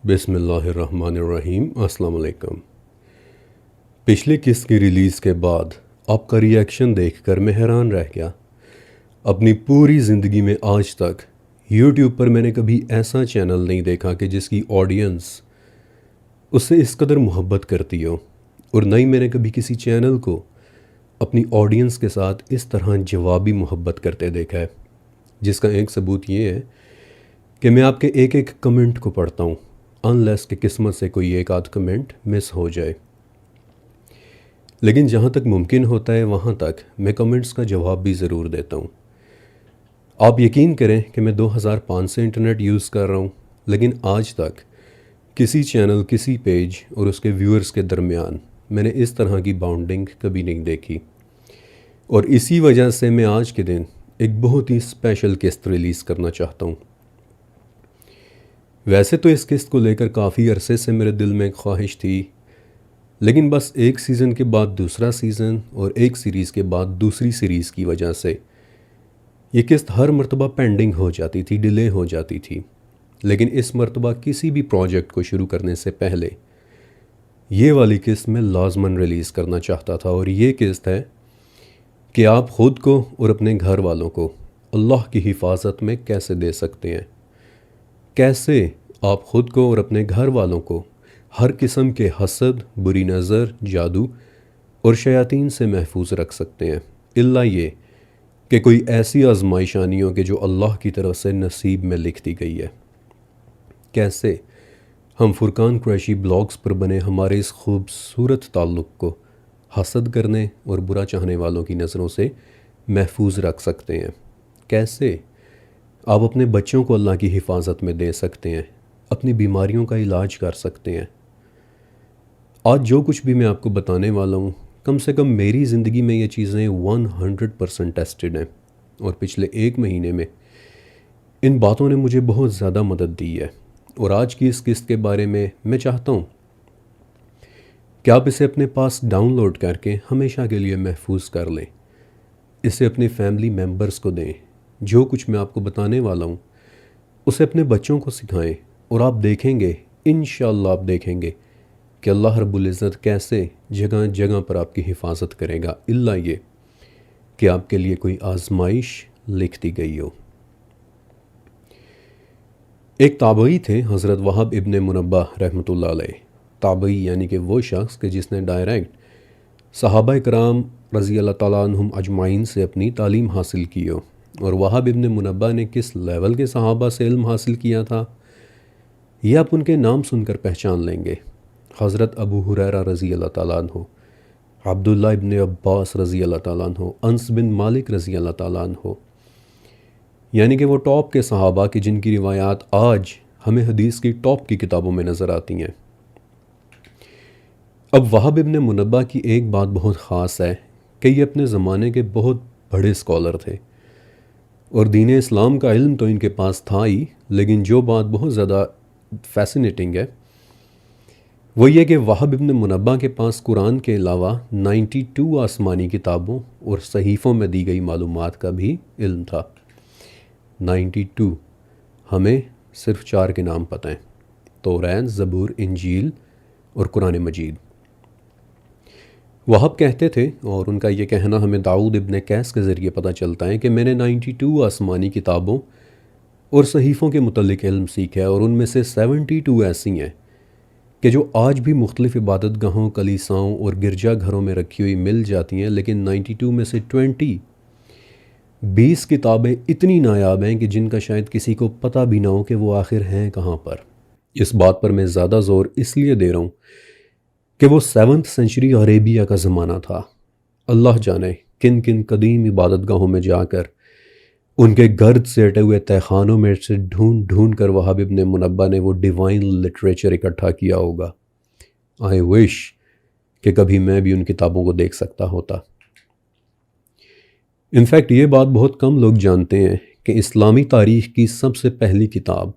بسم اللہ الرحمن الرحیم۔ السلام علیکم۔ پچھلے قسط کی ریلیز کے بعد آپ کا ریئیکشن دیکھ کر میں حیران رہ گیا۔ اپنی پوری زندگی میں آج تک یوٹیوب پر میں نے کبھی ایسا چینل نہیں دیکھا کہ جس کی آڈینس اس سے اس قدر محبت کرتی ہو، اور نہ ہی میں نے کبھی کسی چینل کو اپنی آڈینس کے ساتھ اس طرح جوابی محبت کرتے دیکھا ہے، جس کا ایک ثبوت یہ ہے کہ میں آپ کے ایک ایک کمنٹ کو پڑھتا ہوں، انلیس کہ قسمت سے کوئی ایک آدھ کمنٹ مس ہو جائے۔ لیکن جہاں تک ممکن ہوتا ہے وہاں تک میں کمنٹس کا جواب بھی ضرور دیتا ہوں۔ آپ یقین کریں کہ میں 2005 سے انٹرنیٹ یوز کر رہا ہوں، لیکن آج تک کسی چینل، کسی پیج اور اس کے ویورز کے درمیان میں نے اس طرح کی باؤنڈنگ کبھی نہیں دیکھی، اور اسی وجہ سے میں آج کے دن ایک بہت ہی اسپیشل قسط ریلیز کرنا چاہتا ہوں۔ ویسے تو اس قسط کو لے کر کافی عرصے سے میرے دل میں ایک خواہش تھی، لیکن بس ایک سیزن کے بعد دوسرا سیزن اور ایک سیریز کے بعد دوسری سیریز کی وجہ سے یہ قسط ہر مرتبہ پینڈنگ ہو جاتی تھی، ڈیلے ہو جاتی تھی۔ لیکن اس مرتبہ کسی بھی پروجیکٹ کو شروع کرنے سے پہلے یہ والی قسط میں لازماً ریلیز کرنا چاہتا تھا، اور یہ قسط ہے کہ آپ خود کو اور اپنے گھر والوں کو اللہ کی حفاظت میں کیسے دے سکتے ہیں، کیسے آپ خود کو اور اپنے گھر والوں کو ہر قسم کے حسد، بری نظر، جادو اور شیاطین سے محفوظ رکھ سکتے ہیں، الا یہ کہ کوئی ایسی آزمائش آنی ہو کہ جو اللہ کی طرف سے نصیب میں لکھ دی گئی ہے۔ کیسے ہم فرقان قریشی بلاگز پر بنے ہمارے اس خوبصورت تعلق کو حسد کرنے اور برا چاہنے والوں کی نظروں سے محفوظ رکھ سکتے ہیں، کیسے آپ اپنے بچوں کو اللہ کی حفاظت میں دے سکتے ہیں، اپنی بیماریوں کا علاج کر سکتے ہیں۔ آج جو کچھ بھی میں آپ کو بتانے والا ہوں، کم سے کم میری زندگی میں یہ چیزیں 100% ٹیسٹڈ ہیں، اور پچھلے ایک مہینے میں ان باتوں نے مجھے بہت زیادہ مدد دی ہے۔ اور آج کی اس قسط کے بارے میں چاہتا ہوں کہ آپ اسے اپنے پاس ڈاؤن لوڈ کر کے ہمیشہ کے لیے محفوظ کر لیں، اسے اپنے فیملی ممبرز کو دیں۔ جو کچھ میں آپ کو بتانے والا ہوں اسے اپنے بچوں کو سکھائیں، اور آپ دیکھیں گے، انشاءاللہ آپ دیکھیں گے کہ اللہ رب العزت کیسے جگہ جگہ پر آپ کی حفاظت کرے گا، الا یہ کہ آپ کے لیے کوئی آزمائش لکھ دی گئی ہو۔ ایک تابعی تھے حضرت وہب ابن منبہ رحمۃ اللہ علیہ۔ تابعی یعنی کہ وہ شخص کہ جس نے ڈائریکٹ صحابہ کرام رضی اللہ تعالیٰ عنہم اجمعین سے اپنی تعلیم حاصل کی ہو۔ اور وہب ابن منبہ نے کس لیول کے صحابہ سے علم حاصل کیا تھا، یہ آپ ان کے نام سن کر پہچان لیں گے۔ حضرت ابو ہریرہ رضی اللہ تعالیٰ عنہ، عبداللہ ابن عباس رضی اللہ تعالیٰ عنہ، انس بن مالک رضی اللہ تعالیٰ عنہ، یعنی کہ وہ ٹاپ کے صحابہ کی جن کی روایات آج ہمیں حدیث کی ٹاپ کی کتابوں میں نظر آتی ہیں۔ اب وہب ابن منبہ کی ایک بات بہت خاص ہے کہ یہ اپنے زمانے کے بہت بڑے اسکالر تھے، اور دین اسلام کا علم تو ان کے پاس تھا ہی، لیکن جو بات بہت زیادہ فیسینیٹنگ ہے وہ یہ کہ وہب ابن منبہ کے پاس قرآن کے علاوہ 92 آسمانی کتابوں اور صحیفوں میں دی گئی معلومات کا بھی علم تھا۔ 92، ہمیں صرف 4 کے نام پتہ ہیں: توریت، زبور، انجیل اور قرآن مجید۔ وہب کہتے تھے، اور ان کا یہ کہنا ہمیں داؤد ابن قیس کے ذریعے پتہ چلتا ہے، کہ میں نے 92 آسمانی کتابوں اور صحیفوں کے متعلق علم سیکھا ہے، اور ان میں سے 72 ایسی ہیں کہ جو آج بھی مختلف عبادت گاہوں، کلیساؤں اور گرجا گھروں میں رکھی ہوئی مل جاتی ہیں، لیکن 92 میں سے 20 کتابیں اتنی نایاب ہیں کہ جن کا شاید کسی کو پتہ بھی نہ ہو کہ وہ آخر ہیں کہاں پر۔ اس بات پر میں زیادہ زور اس لیے دے رہا ہوں کہ وہ 7th سینچری عربیہ کا زمانہ تھا۔ اللہ جانے کن کن قدیم عبادت گاہوں میں جا کر ان کے گرد سے اٹے ہوئے تہہ خانوں میں سے ڈھونڈ ڈھونڈ کر وہب ابن منبہ نے وہ ڈیوائن لٹریچر اکٹھا کیا ہوگا۔ آئی وش کہ کبھی میں بھی ان کتابوں کو دیکھ سکتا ہوتا۔ انفیکٹ یہ بات بہت کم لوگ جانتے ہیں کہ اسلامی تاریخ کی سب سے پہلی کتاب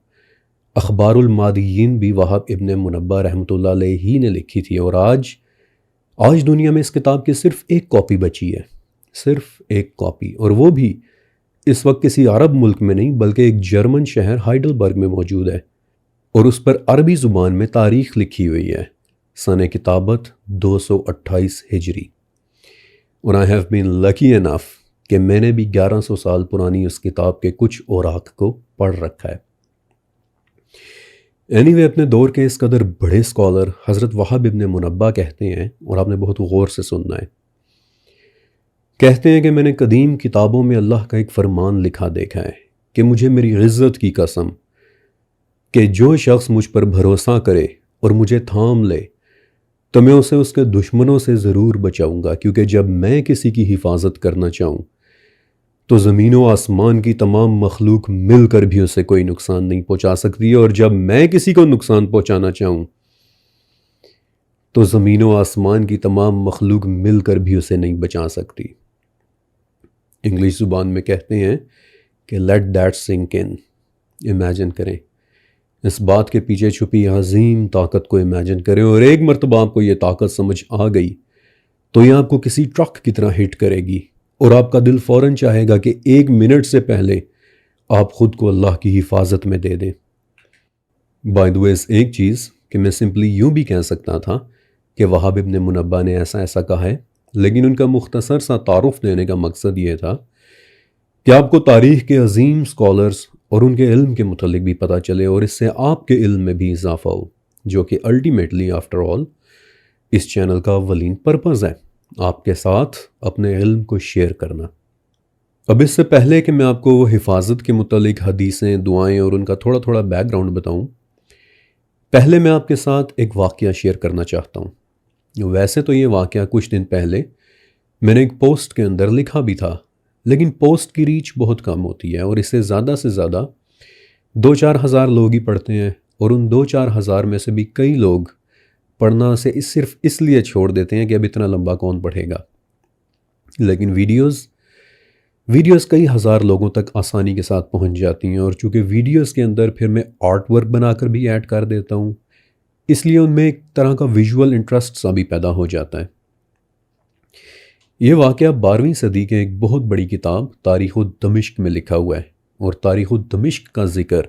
اخبار المادیین بھی وہب ابن منبہ رحمۃ اللہ علیہ ہی نے لکھی تھی، اور آج دنیا میں اس کتاب کی صرف ایک کاپی بچی ہے، صرف ایک کاپی، اور وہ بھی اس وقت کسی عرب ملک میں نہیں بلکہ ایک جرمن شہر ہائیڈلبرگ میں موجود ہے۔ اور اس پر عربی زبان میں تاریخ لکھی ہوئی ہے، سنِ کتابت 228 ہجری۔ اور آئی ہیو بین لکی انف کہ میں نے بھی 1100 سال پرانی اس کتاب کے کچھ اوراق کو پڑھ رکھا ہے۔ اینی اپنے دور کے اس قدر بڑے اسکالر حضرت وہب ابن منبہ کہتے ہیں، اور آپ نے بہت غور سے سننا ہے، کہتے ہیں کہ میں نے قدیم کتابوں میں اللہ کا ایک فرمان لکھا دیکھا ہے کہ مجھے میری عزت کی قسم کہ جو شخص مجھ پر بھروسہ کرے اور مجھے تھام لے تو میں اسے اس کے دشمنوں سے ضرور بچاؤں گا، کیونکہ جب میں کسی کی حفاظت کرنا چاہوں تو زمین و آسمان کی تمام مخلوق مل کر بھی اسے کوئی نقصان نہیں پہنچا سکتی، اور جب میں کسی کو نقصان پہنچانا چاہوں تو زمین و آسمان کی تمام مخلوق مل کر بھی اسے نہیں بچا سکتی۔ انگلش زبان میں کہتے ہیں کہ let that sink in, imagine کریں، اس بات کے پیچھے چھپی عظیم طاقت کو امیجن کریں، اور ایک مرتبہ آپ کو یہ طاقت سمجھ آ گئی تو یہ آپ کو کسی ٹرک کی طرح ہٹ کرے گی، اور آپ کا دل فوراً چاہے گا کہ 1 منٹ سے پہلے آپ خود کو اللہ کی حفاظت میں دے دیں۔ بائی دا ویز ایک چیز کہ میں سمپلی یوں بھی کہہ سکتا تھا کہ وہب ابن منبہ نے ایسا کہا ہے، لیکن ان کا مختصر سا تعارف دینے کا مقصد یہ تھا کہ آپ کو تاریخ کے عظیم اسکالرز اور ان کے علم کے متعلق بھی پتہ چلے، اور اس سے آپ کے علم میں بھی اضافہ ہو، جو کہ الٹیمیٹلی آفٹر آل اس چینل کا اولین پرپز ہے، آپ کے ساتھ اپنے علم کو شیئر کرنا۔ اب اس سے پہلے کہ میں آپ کو حفاظت کے متعلق حدیثیں، دعائیں اور ان کا تھوڑا بیک گراؤنڈ بتاؤں، پہلے میں آپ کے ساتھ ایک واقعہ شیئر کرنا چاہتا ہوں۔ ویسے تو یہ واقعہ کچھ دن پہلے میں نے ایک پوسٹ کے اندر لکھا بھی تھا، لیکن پوسٹ کی ریچ بہت کم ہوتی ہے، اور اسے زیادہ سے زیادہ 2-4 ہزار لوگ ہی پڑھتے ہیں، اور ان 2-4 ہزار میں سے بھی کئی لوگ پڑھنا سے صرف اس لیے چھوڑ دیتے ہیں کہ اب اتنا لمبا کون پڑھے گا۔ لیکن ویڈیوز کئی ہزار لوگوں تک آسانی کے ساتھ پہنچ جاتی ہیں، اور چونکہ ویڈیوز کے اندر پھر میں آرٹ ورک بنا کر بھی ایڈ کر دیتا ہوں، اس لیے ان میں ایک طرح کا ویژول انٹرسٹ سا بھی پیدا ہو جاتا ہے۔ یہ واقعہ 12ویں صدی کے ایک بہت بڑی کتاب تاریخ دمشق میں لکھا ہوا ہے، اور تاریخ دمشق کا ذکر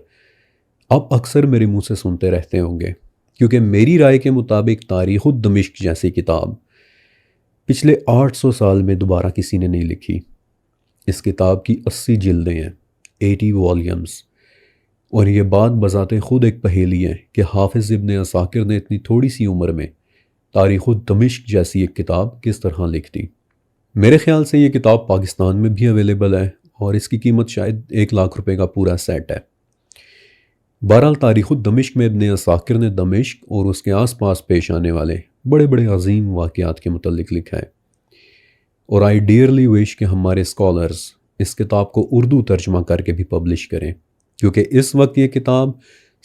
آپ اکثر میرے منہ سے سنتے رہتے ہوں گے، کیونکہ میری رائے کے مطابق تاریخ دمشق جیسی کتاب پچھلے 800 سال میں دوبارہ کسی نے نہیں لکھی۔ اس کتاب کی 80 جلدیں ہیں، 80 والیومز، اور یہ بات بذات خود ایک پہیلی ہے کہ حافظ ابن عساکر نے اتنی تھوڑی سی عمر میں تاریخ دمشق جیسی ایک کتاب کس طرح لکھ دی۔ میرے خیال سے یہ کتاب پاکستان میں بھی اویلیبل ہے، اور اس کی قیمت شاید 1 لاکھ روپے کا پورا سیٹ ہے۔ بہرحال تاریخ دمشق میں ابن عساکر نے دمشق اور اس کے آس پاس پیش آنے والے بڑے عظیم واقعات کے متعلق لکھا ہے، اور آئی ڈیئرلی وش کہ ہمارے اسکالرز اس کتاب کو اردو ترجمہ کر کے بھی پبلش کریں، کیونکہ اس وقت یہ کتاب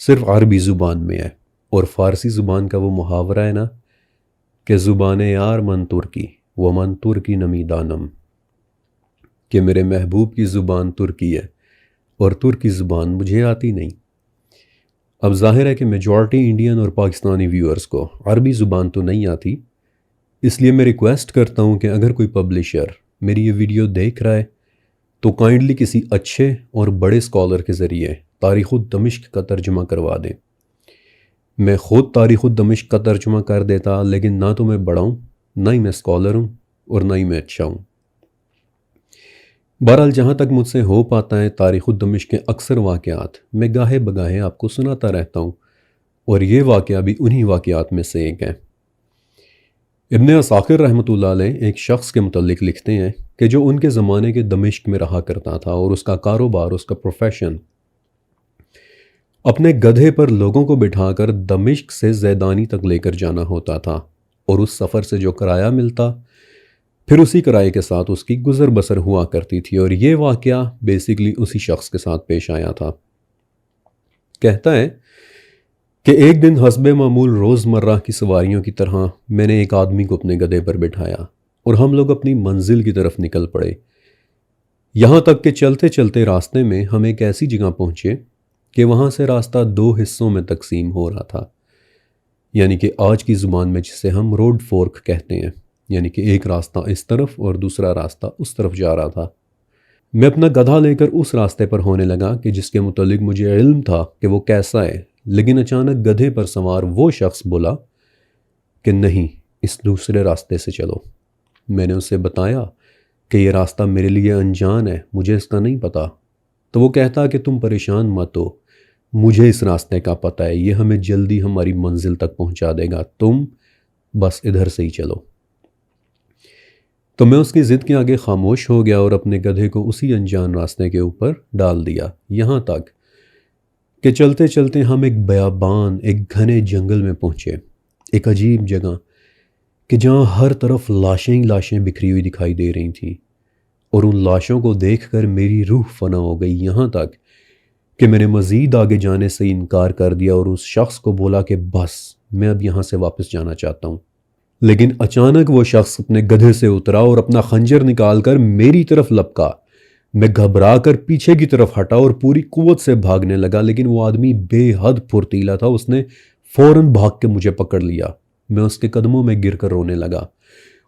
صرف عربی زبان میں ہے، اور فارسی زبان کا وہ محاورہ ہے نا کہ زبان یار من ترکی و من ترکی نمی دانم، کہ میرے محبوب کی زبان ترکی ہے اور ترکی زبان مجھے آتی نہیں۔ اب ظاہر ہے کہ میجورٹی انڈین اور پاکستانی ویورز کو عربی زبان تو نہیں آتی، اس لیے میں ریکویسٹ کرتا ہوں کہ اگر کوئی پبلشر میری یہ ویڈیو دیکھ رہا ہے تو کائنڈلی کسی اچھے اور بڑے اسکالر کے ذریعے تاریخ دمشق کا ترجمہ کروا دیں۔ میں خود تاریخ دمشق کا ترجمہ کر دیتا، لیکن نہ تو میں بڑا ہوں، نہ ہی میں اسکالر ہوں، اور نہ ہی میں اچھا ہوں۔ بہرحال جہاں تک مجھ سے ہو پاتا ہے تاریخ دمشق کے اکثر واقعات میں گاہے بگاہے آپ کو سناتا رہتا ہوں، اور یہ واقعہ بھی انہی واقعات میں سے ایک ہے۔ ابن عساکر رحمۃ اللہ علیہ ایک شخص کے متعلق لکھتے ہیں کہ جو ان کے زمانے کے دمشق میں رہا کرتا تھا، اور اس کا کاروبار، اس کا پروفیشن اپنے گدھے پر لوگوں کو بٹھا کر دمشق سے زیدانی تک لے کر جانا ہوتا تھا، اور اس سفر سے جو کرایہ ملتا پھر اسی کرائے کے ساتھ اس کی گزر بسر ہوا کرتی تھی، اور یہ واقعہ بیسیکلی اسی شخص کے ساتھ پیش آیا تھا۔ کہتا ہے کہ ایک دن حسب معمول روزمرہ کی سواریوں کی طرح میں نے ایک آدمی کو اپنے گدھے پر بٹھایا، اور ہم لوگ اپنی منزل کی طرف نکل پڑے، یہاں تک کہ چلتے چلتے راستے میں ہم ایک ایسی جگہ پہنچے کہ وہاں سے راستہ 2 حصوں میں تقسیم ہو رہا تھا، یعنی کہ آج کی زبان میں جسے ہم روڈ فورک کہتے ہیں، یعنی کہ ایک راستہ اس طرف اور دوسرا راستہ اس طرف جا رہا تھا۔ میں اپنا گدھا لے کر اس راستے پر ہونے لگا کہ جس کے متعلق مجھے علم تھا کہ وہ کیسا ہے، لیکن اچانک گدھے پر سوار وہ شخص بولا کہ نہیں، اس دوسرے راستے سے چلو۔ میں نے اسے بتایا کہ یہ راستہ میرے لیے انجان ہے، مجھے اس کا نہیں پتہ۔ تو وہ کہتا کہ تم پریشان مت ہو، مجھے اس راستے کا پتہ ہے، یہ ہمیں جلدی ہماری منزل تک پہنچا دے گا، تم بس ادھر سے ہی چلو۔ تو میں اس کی ضد کے آگے خاموش ہو گیا اور اپنے گدھے کو اسی انجان راستے کے اوپر ڈال دیا، یہاں تک کہ چلتے چلتے ہم ایک بیابان، ایک گھنے جنگل میں پہنچے، ایک عجیب جگہ کہ جہاں ہر طرف لاشیں ہی لاشیں بکھری ہوئی دکھائی دے رہی تھیں، اور ان لاشوں کو دیکھ کر میری روح فنا ہو گئی، یہاں تک کہ میں نے مزید آگے جانے سے انکار کر دیا اور اس شخص کو بولا کہ بس میں اب یہاں سے واپس جانا چاہتا ہوں۔ لیکن اچانک وہ شخص اپنے گدھے سے اترا اور اپنا خنجر نکال کر میری طرف لپکا۔ میں گھبرا کر پیچھے کی طرف ہٹا اور پوری قوت سے بھاگنے لگا، لیکن وہ آدمی بے حد پھرتیلا تھا، اس نے فوراً بھاگ کے مجھے پکڑ لیا۔ میں اس کے قدموں میں گر کر رونے لگا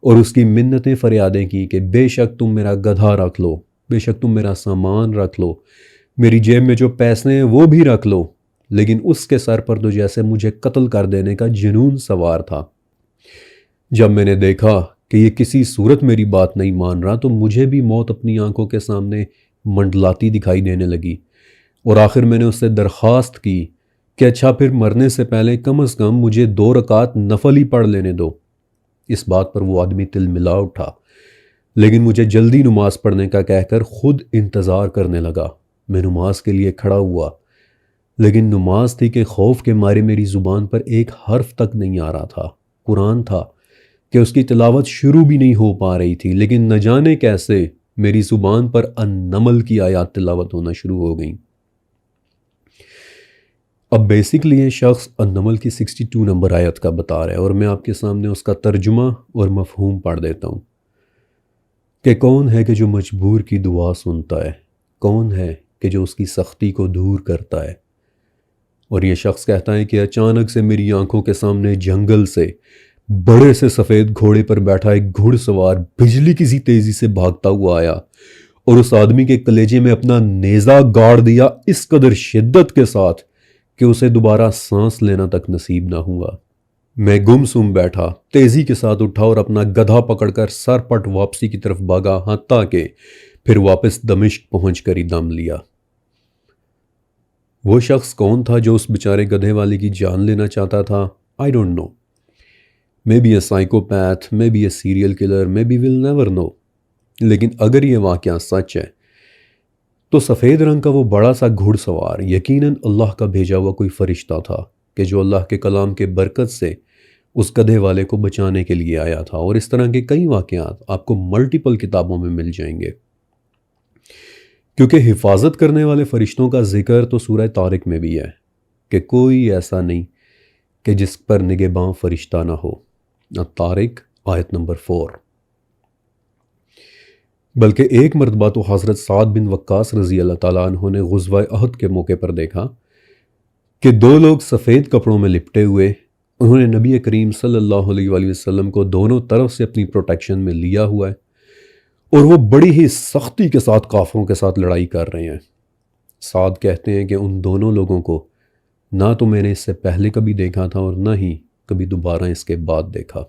اور اس کی منتیں فریادیں کی کہ بے شک تم میرا گدھا رکھ لو، بے شک تم میرا سامان رکھ لو، میری جیب میں جو پیسے ہیں وہ بھی رکھ لو۔ لیکن اس کے سر پر تو جیسے مجھے قتل کر دینے کا جنون سوار تھا۔ جب میں نے دیکھا کہ یہ کسی صورت میری بات نہیں مان رہا تو مجھے بھی موت اپنی آنکھوں کے سامنے منڈلاتی دکھائی دینے لگی، اور آخر میں نے اس سے درخواست کی کہ اچھا پھر مرنے سے پہلے کم از کم مجھے 2 رکعت نفل ہی پڑھ لینے دو۔ اس بات پر وہ آدمی تل ملا اٹھا، لیکن مجھے جلدی نماز پڑھنے کا کہہ کر خود انتظار کرنے لگا۔ میں نماز کے لیے کھڑا ہوا، لیکن نماز تھی کہ خوف کے مارے میری زبان پر ایک حرف تک نہیں آ رہا تھا۔ قرآن تھا کہ اس کی تلاوت شروع بھی نہیں ہو پا رہی تھی، لیکن نہ جانے کیسے میری زبان پر النمل کی آیات تلاوت ہونا شروع ہو گئیں۔ اب بیسکلی یہ شخص النمل کی 62 نمبر آیت کا بتا رہا ہے، اور میں آپ کے سامنے اس کا ترجمہ اور مفہوم پڑھ دیتا ہوں کہ کون ہے کہ جو مجبور کی دعا سنتا ہے، کون ہے کہ جو اس کی سختی کو دور کرتا ہے۔ اور یہ شخص کہتا ہے کہ اچانک سے میری آنکھوں کے سامنے جنگل سے بڑے سے سفید گھوڑے پر بیٹھا ایک گھڑ سوار بجلی کی سی تیزی سے بھاگتا ہوا آیا اور اس آدمی کے کلیجے میں اپنا نیزہ گاڑ دیا اس قدر شدت کے ساتھ کہ اسے دوبارہ سانس لینا تک نصیب نہ ہوا۔ میں گم سم بیٹھا، تیزی کے ساتھ اٹھا اور اپنا گدھا پکڑ کر سر پٹ واپسی کی طرف بھاگا، حتیٰ کہ پھر واپس دمشق پہنچ کر ہی دم لیا۔ وہ شخص کون تھا جو اس بیچارے گدھے والے کی جان لینا چاہتا تھا؟ I don't know. Maybe a psychopath, maybe a serial killer, maybe we'll never know. لیکن اگر یہ واقعہ سچ ہے تو سفید رنگ کا وہ بڑا سا گھڑ سوار یقیناً اللہ کا بھیجا ہوا کوئی فرشتہ تھا کہ جو اللہ کے کلام کے برکت سے اس گدھے والے کو بچانے کے لیے آیا تھا۔ اور اس طرح کے کئی واقعات آپ کو ملٹیپل کتابوں میں مل جائیں گے، کیونکہ حفاظت کرنے والے فرشتوں کا ذکر تو سورہ طارق میں بھی ہے کہ کوئی ایسا نہیں کہ جس پر نگہباں فرشتہ نہ ہو، طارق آیت نمبر 4۔ بلکہ ایک مرتبہ تو حضرت سعد بن وقاص رضی اللہ تعالیٰ عنہ نے غزوہ احد کے موقع پر دیکھا کہ 2 لوگ سفید کپڑوں میں لپٹے ہوئے، انہوں نے نبی کریم صلی اللہ علیہ وآلہ وسلم کو دونوں طرف سے اپنی پروٹیکشن میں لیا ہوا ہے، اور وہ بڑی ہی سختی کے ساتھ کافروں کے ساتھ لڑائی کر رہے ہیں۔ سعد کہتے ہیں کہ ان دونوں لوگوں کو نہ تو میں نے اس سے پہلے کبھی دیکھا تھا اور نہ ہی کبھی دوبارہ اس کے بعد دیکھا۔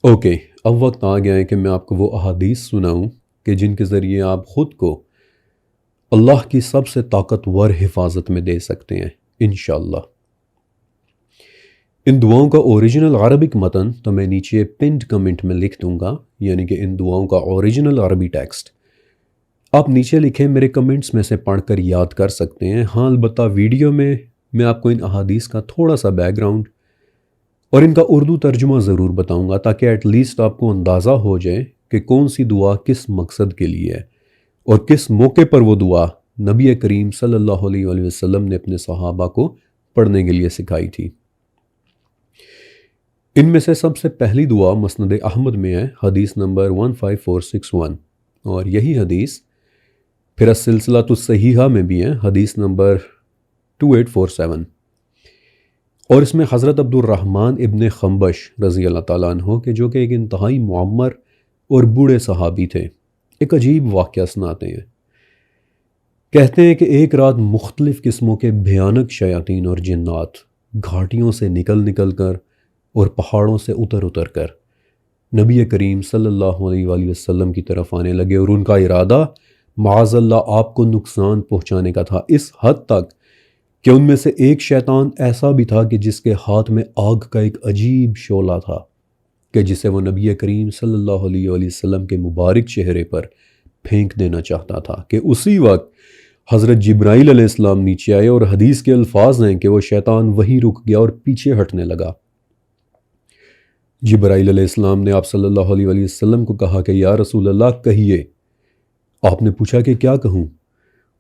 اوکے، اب وقت آ گیا ہے کہ میں آپ کو وہ احادیث سناؤں کہ جن کے ذریعے آپ خود کو اللہ کی سب سے طاقتور حفاظت میں دے سکتے ہیں انشاءاللہ۔ ان دعاؤں کا اوریجنل عربک متن تو میں نیچے پنڈ کمنٹ میں لکھ دوں گا، یعنی کہ ان دعاؤں کا اوریجنل عربی ٹیکسٹ آپ نیچے لکھیں، میرے کمنٹس میں سے پڑھ کر یاد کر سکتے ہیں۔ ہاں البتہ ویڈیو میں آپ کو ان احادیث کا تھوڑا سا بیک گراؤنڈ اور ان کا اردو ترجمہ ضرور بتاؤں گا، تاکہ ایٹ لیسٹ آپ کو اندازہ ہو جائے کہ کون سی دعا کس مقصد کے لیے ہے اور کس موقع پر وہ دعا نبی کریم صلی اللہ علیہ وآلہ وسلم نے اپنے صحابہ کو پڑھنے کے لیے سکھائی تھی۔ ان میں سے سب سے پہلی دعا مسند احمد میں ہے، حدیث نمبر 15461، اور یہی حدیث پھر السلسلۃ الصحیحہ میں بھی ہے، حدیث نمبر 2847، اور اس میں حضرت عبد الرحمن ابن خنبش رضی اللہ تعالیٰ عنہ کے جو کہ ایک انتہائی معمر اور بوڑھے صحابی تھے، ایک عجیب واقعہ سناتے ہیں کہتے ہیں کہ ایک رات مختلف قسموں کے بھیانک شیاطین اور جنات گھاٹیوں سے نکل نکل کر اور پہاڑوں سے اتر اتر کر نبی کریم صلی اللہ علیہ وآلہ وسلم کی طرف آنے لگے، اور ان کا ارادہ معاذ اللہ آپ کو نقصان پہنچانے کا تھا، اس حد تک کہ ان میں سے ایک شیطان ایسا بھی تھا کہ جس کے ہاتھ میں آگ کا ایک عجیب شعلہ تھا کہ جسے وہ نبی کریم صلی اللہ علیہ وآلہ وسلم کے مبارک چہرے پر پھینک دینا چاہتا تھا کہ اسی وقت حضرت جبرائیل علیہ السلام نیچے آئے، اور حدیث کے الفاظ ہیں کہ وہ شیطان وہیں رک گیا اور پیچھے ہٹنے لگا۔ جبرائیل علیہ السلام نے آپ صلی اللہ علیہ وآلہ وسلم کو کہا کہ یا رسول اللہ کہیے۔ آپ نے پوچھا کہ کیا کہوں،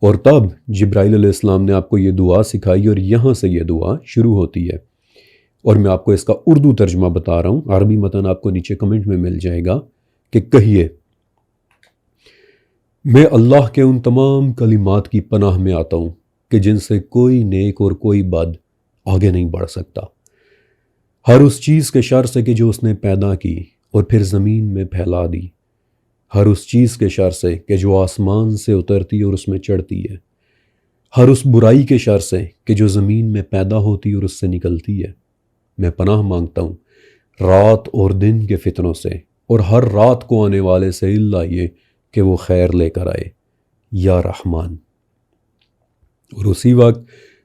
اور تب جبرائیل علیہ السلام نے آپ کو یہ دعا سکھائی، اور یہاں سے یہ دعا شروع ہوتی ہے، اور میں آپ کو اس کا اردو ترجمہ بتا رہا ہوں، عربی متن آپ کو نیچے کمنٹ میں مل جائے گا کہ کہیے، میں اللہ کے ان تمام کلمات کی پناہ میں آتا ہوں کہ جن سے کوئی نیک اور کوئی بد آگے نہیں بڑھ سکتا، ہر اس چیز کے شر سے کہ جو اس نے پیدا کی اور پھر زمین میں پھیلا دی، ہر اس چیز کے شر سے کہ جو آسمان سے اترتی اور اس میں چڑھتی ہے، ہر اس برائی کے شر سے کہ جو زمین میں پیدا ہوتی اور اس سے نکلتی ہے۔ میں پناہ مانگتا ہوں رات اور دن کے فتنوں سے اور ہر رات کو آنے والے سے، اللہ یہ کہ وہ خیر لے کر آئے یا رحمان۔ اور اسی وقت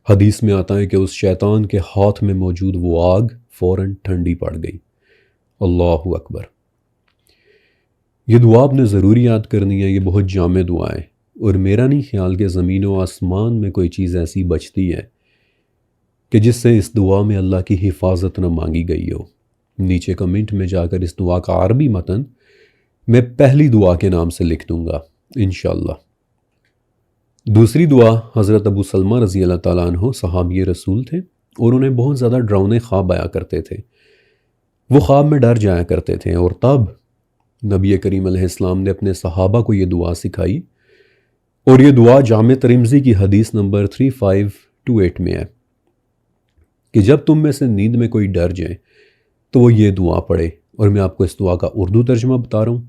حدیث میں آتا ہے کہ اس شیطان کے ہاتھ میں موجود وہ آگ فوراً ٹھنڈی پڑ گئی۔ اللہ اکبر۔ یہ دعا آپ نے ضروری یاد کرنی ہے، یہ بہت جامع دعا ہے، اور میرا نہیں خیال کہ زمین و آسمان میں کوئی چیز ایسی بچتی ہے کہ جس سے اس دعا میں اللہ کی حفاظت نہ مانگی گئی ہو۔ نیچے کمنٹ میں جا کر اس دعا کا عربی متن میں پہلی دعا کے نام سے لکھ دوں گا انشاءاللہ۔ دوسری دعا حضرت ابو سلمہ رضی اللہ تعالیٰ عنہ صحابی رسول تھے، اور انہیں بہت زیادہ ڈراؤنے خواب آیا کرتے تھے، وہ خواب میں ڈر جایا کرتے تھے، اور تب نبی کریم علیہ السلام نے اپنے صحابہ کو یہ دعا سکھائی، اور یہ دعا جامع ترمذی کی حدیث نمبر 3528 میں ہے کہ جب تم میں سے نیند میں کوئی ڈر جائے تو وہ یہ دعا پڑھے، اور میں آپ کو اس دعا کا اردو ترجمہ بتا رہا ہوں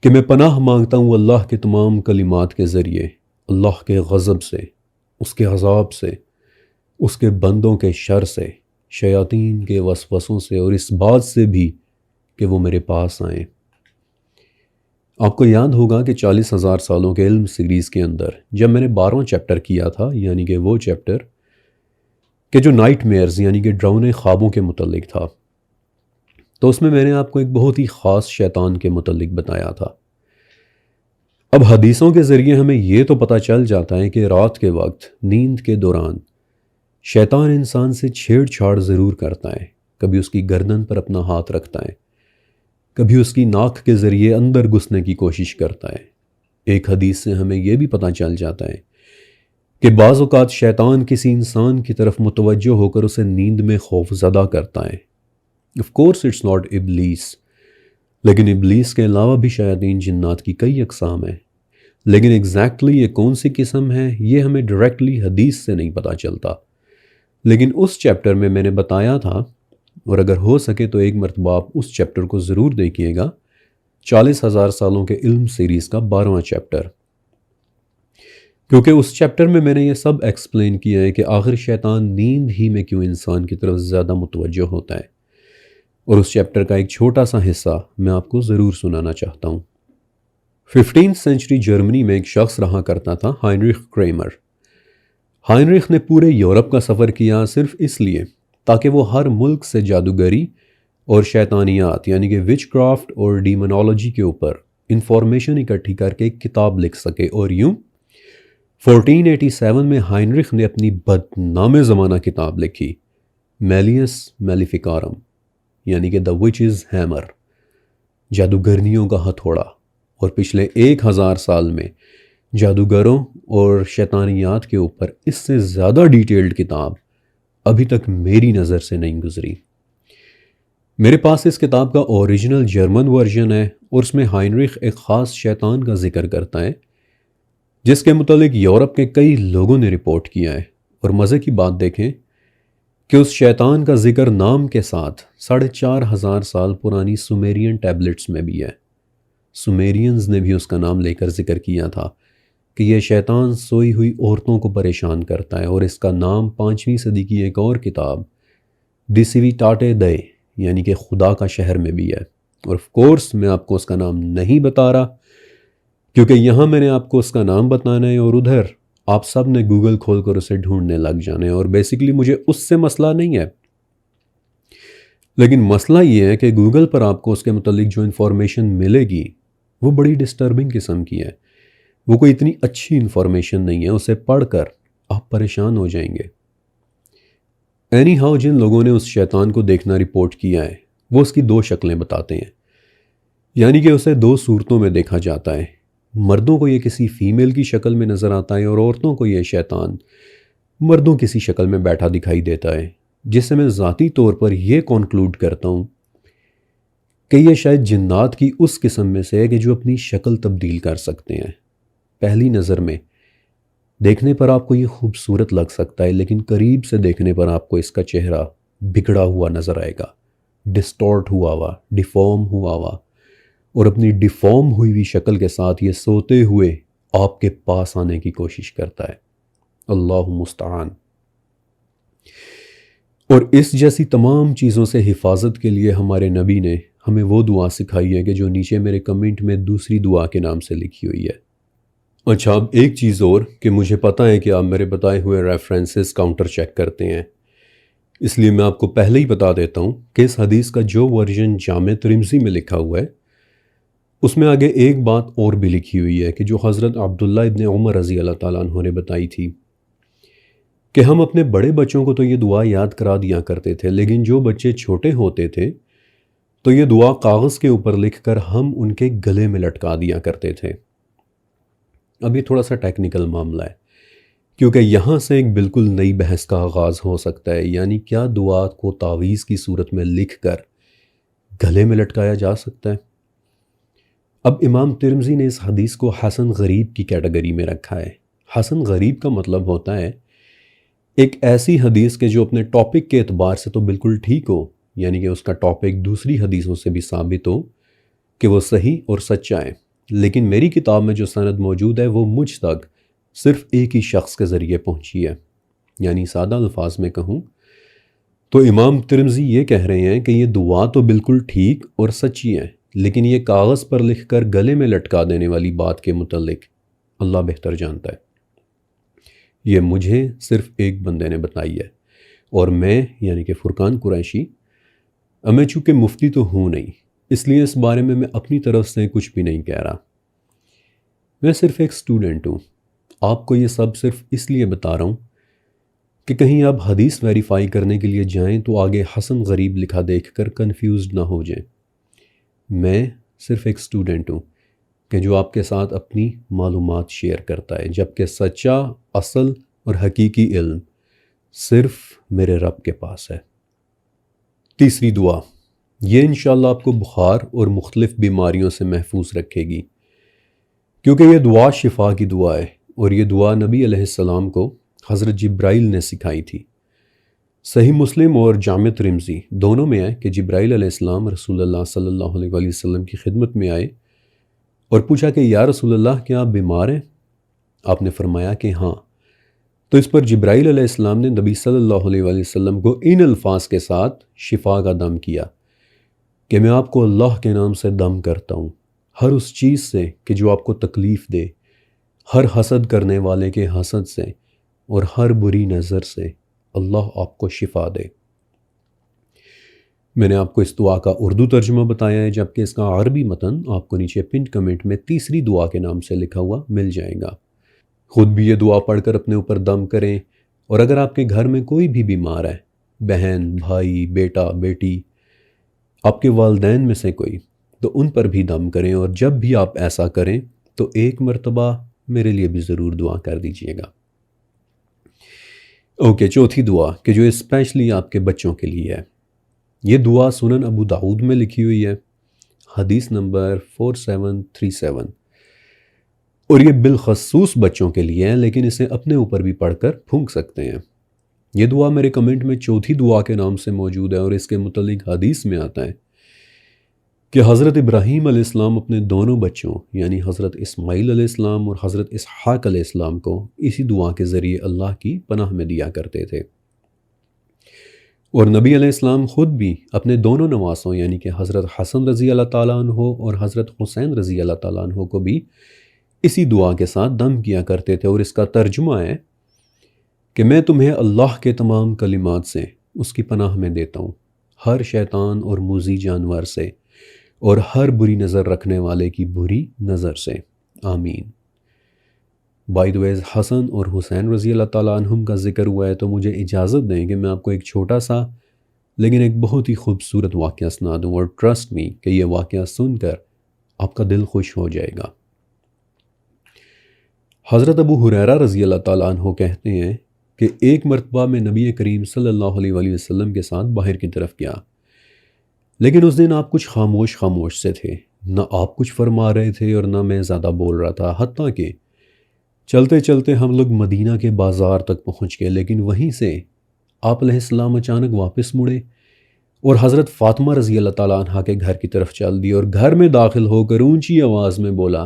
کہ میں پناہ مانگتا ہوں اللہ کے تمام کلمات کے ذریعے اللہ کے غضب سے، اس کے عذاب سے، اس کے بندوں کے شر سے، شیاطین کے وسوسوں سے، اور اس بات سے بھی کہ وہ میرے پاس آئیں۔ آپ کو یاد ہوگا کہ 40,000 سالوں کے علم سیریز کے اندر جب میں نے 12واں چیپٹر کیا تھا، یعنی کہ وہ چیپٹر کہ جو نائٹ میئرز یعنی کہ ڈراؤنے خوابوں کے متعلق تھا، تو اس میں نے آپ کو ایک بہت ہی خاص شیطان کے متعلق بتایا تھا۔ اب حدیثوں کے ذریعے ہمیں یہ تو پتہ چل جاتا ہے کہ رات کے وقت نیند کے دوران شیطان انسان سے چھیڑ چھاڑ ضرور کرتا ہے، کبھی اس کی گردن پر اپنا ہاتھ رکھتا ہے، کبھی اس کی ناک کے ذریعے اندر گھسنے کی کوشش کرتا ہے۔ ایک حدیث سے ہمیں یہ بھی پتہ چل جاتا ہے کہ بعض اوقات شیطان کسی انسان کی طرف متوجہ ہو کر اسے نیند میں خوف زدہ کرتا ہے۔ Of course it's not ابلیس، لیکن ابلیس کے علاوہ بھی شیاطین جنات کی کئی اقسام ہیں، لیکن ایگزیکٹلی یہ کون سی قسم ہے یہ ہمیں ڈائریکٹلی حدیث سے نہیں پتہ چلتا، لیکن اس چیپٹر میں نے بتایا تھا، اور اگر ہو سکے تو ایک مرتبہ آپ اس چیپٹر کو ضرور دیکھیے گا، 40,000 سالوں کے علم سیریز کا 12واں چیپٹر، کیونکہ اس چیپٹر میں نے یہ سب ایکسپلین کیا ہے کہ آخر شیطان نیند ہی میں کیوں انسان کی طرف زیادہ متوجہ ہوتا ہے، اور اس چیپٹر کا ایک چھوٹا سا حصہ میں آپ کو ضرور سنانا چاہتا ہوں۔ 15 سینچری جرمنی میں ایک شخص رہا کرتا تھا، ہائنریخ کریمر۔ ہائنریخ نے پورے یورپ کا سفر کیا صرف اس لیے تاکہ وہ ہر ملک سے جادوگری اور شیطانیات یعنی کہ وچ کرافٹ اور ڈیمونالوجی کے اوپر انفارمیشن اکٹھی کر کے ایک کتاب لکھ سکے، اور یوں 1487 میں ہائنریخ نے اپنی بدنام زمانہ کتاب لکھی، میلیس میلیفیکارم، یعنی کہ دا وچز ہیمر، جادوگرنیوں کا ہتھوڑا۔ اور پچھلے 1000 سال میں جادوگروں اور شیطانیات کے اوپر اس سے زیادہ ڈیٹیلڈ کتاب ابھی تک میری نظر سے نہیں گزری۔ میرے پاس اس کتاب کا اوریجنل جرمن ورژن ہے، اور اس میں ہائنریخ ایک خاص شیطان کا ذکر کرتا ہے جس کے متعلق یورپ کے کئی لوگوں نے رپورٹ کیا ہے، اور مزے کی بات دیکھیں کہ اس شیطان کا ذکر نام کے ساتھ 4,500 سال پرانی سومیرین ٹیبلٹس میں بھی ہے۔ سومیرینز نے بھی اس کا نام لے کر ذکر کیا تھا، کہ یہ شیطان سوئی ہوئی عورتوں کو پریشان کرتا ہے، اور اس کا نام 5ویں صدی کی ایک اور کتاب دی سیویٹاٹے دے یعنی کہ خدا کا شہر میں بھی ہے۔ اور آف کورس میں آپ کو اس کا نام نہیں بتا رہا، کیونکہ یہاں میں نے آپ کو اس کا نام بتانا ہے اور ادھر آپ سب نے گوگل کھول کر اسے ڈھونڈنے لگ جانے، اور بیسیکلی مجھے اس سے مسئلہ نہیں ہے، لیکن مسئلہ یہ ہے کہ گوگل پر آپ کو اس کے متعلق جو انفارمیشن ملے گی وہ بڑی ڈسٹربنگ قسم کی ہے، وہ کوئی اتنی اچھی انفارمیشن نہیں ہے، اسے پڑھ کر آپ پریشان ہو جائیں گے۔ اینی ہاؤ جن لوگوں نے اس شیطان کو دیکھنا رپورٹ کیا ہے وہ اس کی 2 شکلیں بتاتے ہیں، یعنی کہ اسے 2 صورتوں میں دیکھا جاتا ہے۔ مردوں کو یہ کسی فیمیل کی شکل میں نظر آتا ہے، اور عورتوں کو یہ شیطان مردوں کسی شکل میں بیٹھا دکھائی دیتا ہے، جس سے میں ذاتی طور پر یہ کنکلوڈ کرتا ہوں کہ یہ شاید جنات کی اس قسم میں سے ہے کہ جو اپنی شکل تبدیل کر سکتے ہیں۔ پہلی نظر میں دیکھنے پر آپ کو یہ خوبصورت لگ سکتا ہے، لیکن قریب سے دیکھنے پر آپ کو اس کا چہرہ بگڑا ہوا نظر آئے گا، ڈسٹورٹ ہوا ڈیفارم ہوا، اور اپنی ڈیفارم ہوئی شکل کے ساتھ یہ سوتے ہوئے آپ کے پاس آنے کی کوشش کرتا ہے۔ اللہ مستعان۔ اور اس جیسی تمام چیزوں سے حفاظت کے لیے ہمارے نبی نے ہمیں وہ دعا سکھائی ہے کہ جو نیچے میرے کمنٹ میں دوسری دعا کے نام سے لکھی ہوئی ہے۔ اچھا، اب ایک چیز اور کہ مجھے پتہ ہے کہ آپ میرے بتائے ہوئے ریفرنسز کاؤنٹر چیک کرتے ہیں، اس لیے میں آپ کو پہلے ہی بتا دیتا ہوں کہ اس حدیث کا جو ورژن جامع ترمذی میں لکھا ہوا ہے اس میں آگے ایک بات اور بھی لکھی ہوئی ہے کہ جو حضرت عبداللہ ابن عمر رضی اللہ تعالیٰ عنہ نے بتائی تھی کہ ہم اپنے بڑے بچوں کو تو یہ دعا یاد کرا دیا کرتے تھے، لیکن جو بچے چھوٹے ہوتے تھے تو یہ دعا کاغذ کے اوپر لکھ کر ہم ان کے گلے میں لٹکا دیا کرتے تھے۔ اب یہ تھوڑا سا ٹیکنیکل معاملہ ہے، کیونکہ یہاں سے ایک بالکل نئی بحث کا آغاز ہو سکتا ہے، یعنی کیا دعا کو تعویذ کی صورت میں لکھ کر گلے میں لٹکایا جا سکتا ہے؟ اب امام ترمذی نے اس حدیث کو حسن غریب کی کیٹیگری میں رکھا ہے۔ حسن غریب کا مطلب ہوتا ہے ایک ایسی حدیث کے جو اپنے ٹاپک کے اعتبار سے تو بالکل ٹھیک ہو، یعنی کہ اس کا ٹاپک دوسری حدیثوں سے بھی ثابت ہو کہ وہ صحیح اور سچا ہے، لیکن میری کتاب میں جو سند موجود ہے وہ مجھ تک صرف ایک ہی شخص کے ذریعے پہنچی ہے۔ یعنی سادہ الفاظ میں کہوں تو امام ترمذی یہ کہہ رہے ہیں کہ یہ دعا تو بالکل ٹھیک اور سچی ہے، لیکن یہ کاغذ پر لکھ کر گلے میں لٹکا دینے والی بات کے متعلق اللہ بہتر جانتا ہے۔ یہ مجھے صرف ایک بندے نے بتائی ہے، اور میں یعنی کہ فرقان قریشی، میں چونکہ مفتی تو ہوں نہیں، اس لیے اس بارے میں اپنی طرف سے کچھ بھی نہیں کہہ رہا، میں صرف ایک سٹوڈنٹ ہوں۔ آپ کو یہ سب صرف اس لیے بتا رہا ہوں کہ کہیں آپ حدیث ویریفائی کرنے کے لیے جائیں تو آگے حسن غریب لکھا دیکھ کر کنفیوزڈ نہ ہو جائیں۔ میں صرف ایک سٹوڈنٹ ہوں کہ جو آپ کے ساتھ اپنی معلومات شیئر کرتا ہے، جبکہ سچا، اصل اور حقیقی علم صرف میرے رب کے پاس ہے۔ تیسری دعا، یہ انشاءاللہ آپ کو بخار اور مختلف بیماریوں سے محفوظ رکھے گی، کیونکہ یہ دعا شفا کی دعا ہے، اور یہ دعا نبی علیہ السلام کو حضرت جبرائیل نے سکھائی تھی۔ صحیح مسلم اور جامع ترمذی دونوں میں ہے کہ جبرائیل علیہ السلام رسول اللہ صلی اللہ علیہ وآلہ وسلم کی خدمت میں آئے اور پوچھا کہ یا رسول اللہ کیا آپ بیمار ہیں؟ آپ نے فرمایا کہ ہاں۔ تو اس پر جبرائیل علیہ السلام نے نبی صلی اللہ علیہ وآلہ وسلم کو ان الفاظ کے ساتھ شفا کا دم کیا کہ میں آپ کو اللہ کے نام سے دم کرتا ہوں، ہر اس چیز سے کہ جو آپ کو تکلیف دے، ہر حسد کرنے والے کے حسد سے اور ہر بری نظر سے اللہ آپ کو شفا دے۔ میں نے آپ کو اس دعا کا اردو ترجمہ بتایا ہے، جبکہ اس کا عربی متن آپ کو نیچے پنڈ کمنٹ میں تیسری دعا کے نام سے لکھا ہوا مل جائے گا۔ خود بھی یہ دعا پڑھ کر اپنے اوپر دم کریں، اور اگر آپ کے گھر میں کوئی بھی بیمار ہے، بہن، بھائی، بیٹا، بیٹی، آپ کے والدین میں سے کوئی، تو ان پر بھی دم کریں، اور جب بھی آپ ایسا کریں تو ایک مرتبہ میرے لیے بھی ضرور دعا کر دیجئے گا۔ اوکے، چوتھی دعا کہ جو اسپیشلی آپ کے بچوں کے لیے ہے، یہ دعا سنن ابو داؤد میں لکھی ہوئی ہے، حدیث نمبر 4737، اور یہ بالخصوص بچوں کے لیے ہے، لیکن اسے اپنے اوپر بھی پڑھ کر پھونک سکتے ہیں۔ یہ دعا میرے کمنٹ میں چوتھی دعا کے نام سے موجود ہے، اور اس کے متعلق حدیث میں آتا ہے کہ حضرت ابراہیم علیہ السلام اپنے دونوں بچوں یعنی حضرت اسماعیل علیہ السلام اور حضرت اسحاق علیہ السلام کو اسی دعا کے ذریعے اللہ کی پناہ میں دیا کرتے تھے، اور نبی علیہ السلام خود بھی اپنے دونوں نواسوں یعنی کہ حضرت حسن رضی اللہ تعالیٰ عنہ اور حضرت حسین رضی اللہ تعالیٰ عنہ کو بھی اسی دعا کے ساتھ دم کیا کرتے تھے، اور اس کا ترجمہ ہے کہ میں تمہیں اللہ کے تمام کلمات سے اس کی پناہ میں دیتا ہوں، ہر شیطان اور موذی جانور سے اور ہر بری نظر رکھنے والے کی بری نظر سے، آمین۔ بائی دا ویز حسن اور حسین رضی اللہ تعالیٰ عنہم کا ذکر ہوا ہے تو مجھے اجازت دیں کہ میں آپ کو ایک چھوٹا سا لیکن ایک بہت ہی خوبصورت واقعہ سنا دوں، اور ٹرسٹ می کہ یہ واقعہ سن کر آپ کا دل خوش ہو جائے گا۔ حضرت ابو ہریرہ رضی اللہ تعالیٰ عنہ کہتے ہیں کہ ایک مرتبہ میں نبی کریم صلی اللہ علیہ وآلہ وسلم کے ساتھ باہر کی طرف گیا، لیکن اس دن آپ کچھ خاموش سے تھے، نہ آپ کچھ فرما رہے تھے اور نہ میں زیادہ بول رہا تھا، حتیٰ کہ چلتے چلتے ہم لوگ مدینہ کے بازار تک پہنچ گئے، لیکن وہیں سے آپ علیہ السلام اچانک واپس مڑے اور حضرت فاطمہ رضی اللہ تعالیٰ عنہ کے گھر کی طرف چل دی، اور گھر میں داخل ہو کر اونچی آواز میں بولا،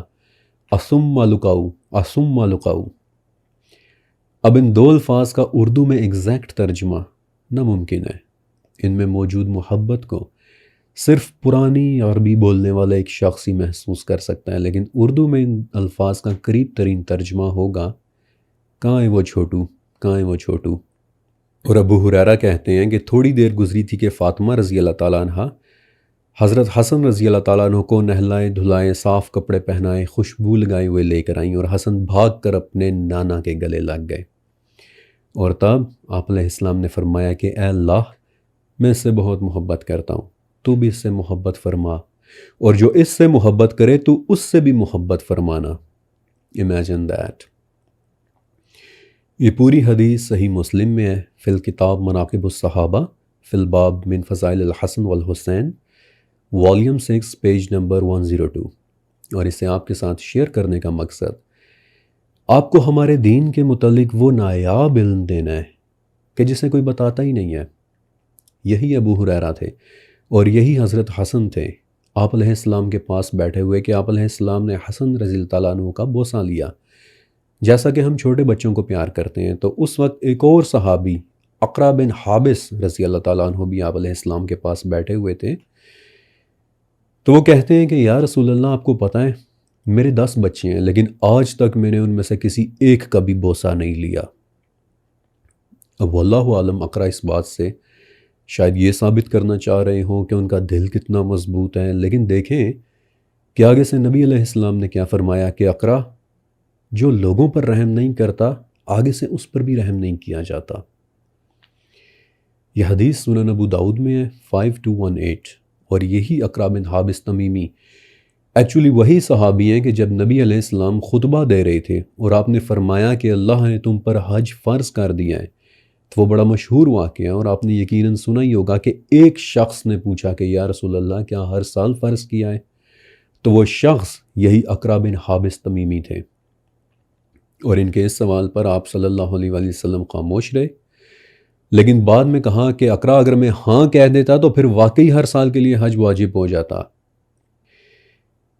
اسم لکاؤ، اسم لکاؤ۔ اب ان دو الفاظ کا اردو میں ایگزیکٹ ترجمہ ناممکن ہے، ان میں موجود محبت کو صرف پرانی عربی بولنے والا ایک شخص ہی محسوس کر سکتا ہے، لیکن اردو میں ان الفاظ کا قریب ترین ترجمہ ہوگا، کہاں ہے وہ چھوٹو، کہاں ہے وہ چھوٹو۔ اور ابو ہریرہ کہتے ہیں کہ تھوڑی دیر گزری تھی کہ فاطمہ رضی اللہ تعالیٰ عنہ حضرت حسن رضی اللہ تعالیٰ عنہ کو نہلائے دھلائے، صاف کپڑے پہنائے، خوشبو لگائے ہوئے لے کر آئیں، اور حسن بھاگ کر اپنے نانا کے گلے لگ گئے، اور تب آپ علیہ السلام نے فرمایا کہ اے اللہ، میں اس سے بہت محبت کرتا ہوں، تو بھی اس سے محبت فرما، اور جو اس سے محبت کرے تو اس سے بھی محبت فرمانا۔ Imagine that. یہ پوری حدیث صحیح مسلم میں ہے، فی الکتاب مناقب الصحابہ، فی الباب من فضائل الحسن والحسین، والیوم 6 پیج نمبر 102، اور اسے آپ کے ساتھ شیئر کرنے کا مقصد آپ کو ہمارے دین کے متعلق وہ نایاب علم دینا ہے کہ جسے کوئی بتاتا ہی نہیں ہے۔ یہی ابو ہریرہ تھے اور یہی حضرت حسن تھے آپ علیہ السلام کے پاس بیٹھے ہوئے کہ آپ علیہ السلام نے حسن رضی اللہ تعالیٰ عنہ کا بوسہ لیا، جیسا کہ ہم چھوٹے بچوں کو پیار کرتے ہیں۔ تو اس وقت ایک اور صحابی اقرا بن حابس رضی اللہ تعالیٰ عنہ بھی آپ علیہ السلام کے پاس بیٹھے ہوئے تھے، تو وہ کہتے ہیں کہ یا رسول اللہ، آپ کو پتہ ہے میرے 10 بچے ہیں، لیکن آج تک میں نے ان میں سے کسی ایک کا بھی بوسہ نہیں لیا۔ اب واللہ عالم اقرا اس بات سے شاید یہ ثابت کرنا چاہ رہے ہوں کہ ان کا دل کتنا مضبوط ہے، لیکن دیکھیں کہ آگے سے نبی علیہ السلام نے کیا فرمایا کہ اقرا، جو لوگوں پر رحم نہیں کرتا آگے سے اس پر بھی رحم نہیں کیا جاتا۔ یہ حدیث سنن ابو داؤد میں ہے 5218، اور یہی اقرا بن حابس تمیمی ایکچولی وہی صحابی ہیں کہ جب نبی علیہ السلام خطبہ دے رہے تھے اور آپ نے فرمایا کہ اللہ نے تم پر حج فرض کر دیا ہے، تو وہ بڑا مشہور واقعہ ہے، اور آپ نے یقیناً سنا ہی ہوگا کہ ایک شخص نے پوچھا کہ یا رسول اللہ، کیا ہر سال فرض کیا ہے؟ تو وہ شخص یہی اقرا بن حابس تمیمی تھے، اور ان کے اس سوال پر آپ صلی اللہ علیہ وآلہ وسلم خاموش رہے، لیکن بعد میں کہا کہ اقرا، اگر میں ہاں کہہ دیتا تو پھر واقعی ہر سال کے لیے حج واجب ہو جاتا۔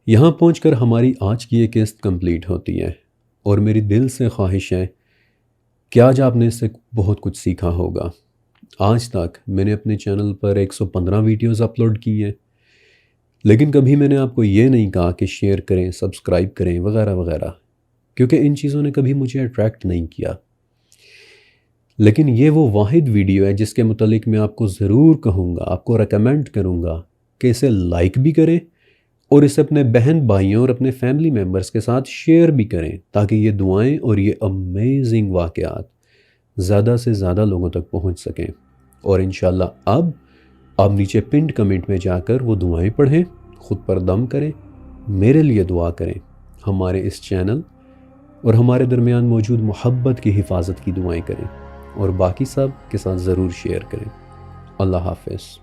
یہاں پہنچ کر ہماری آج کی یہ قسط کمپلیٹ ہوتی ہے، اور میری دل سے خواہش ہے کہ آج آپ نے اس سے بہت کچھ سیکھا ہوگا۔ آج تک میں نے اپنے چینل پر 115 ویڈیوز اپلوڈ کی ہیں، لیکن کبھی میں نے آپ کو یہ نہیں کہا کہ شیئر کریں، سبسکرائب کریں وغیرہ وغیرہ، کیونکہ ان چیزوں نے کبھی مجھے اٹریکٹ نہیں کیا۔ لیکن یہ وہ واحد ویڈیو ہے جس کے متعلق میں آپ کو ضرور کہوں گا، آپ کو ریکمینڈ کروں گا کہ اسے لائک بھی کریں اور اسے اپنے بہن بھائیوں اور اپنے فیملی ممبرز کے ساتھ شیئر بھی کریں، تاکہ یہ دعائیں اور یہ امیزنگ واقعات زیادہ سے زیادہ لوگوں تک پہنچ سکیں۔ اور انشاءاللہ اب آپ نیچے پنڈ کمنٹ میں جا کر وہ دعائیں پڑھیں، خود پر دم کریں، میرے لیے دعا کریں، ہمارے اس چینل اور ہمارے درمیان موجود محبت کی حفاظت کی دعائیں کریں، اور باقی سب کے ساتھ ضرور شیئر کریں۔ اللہ حافظ۔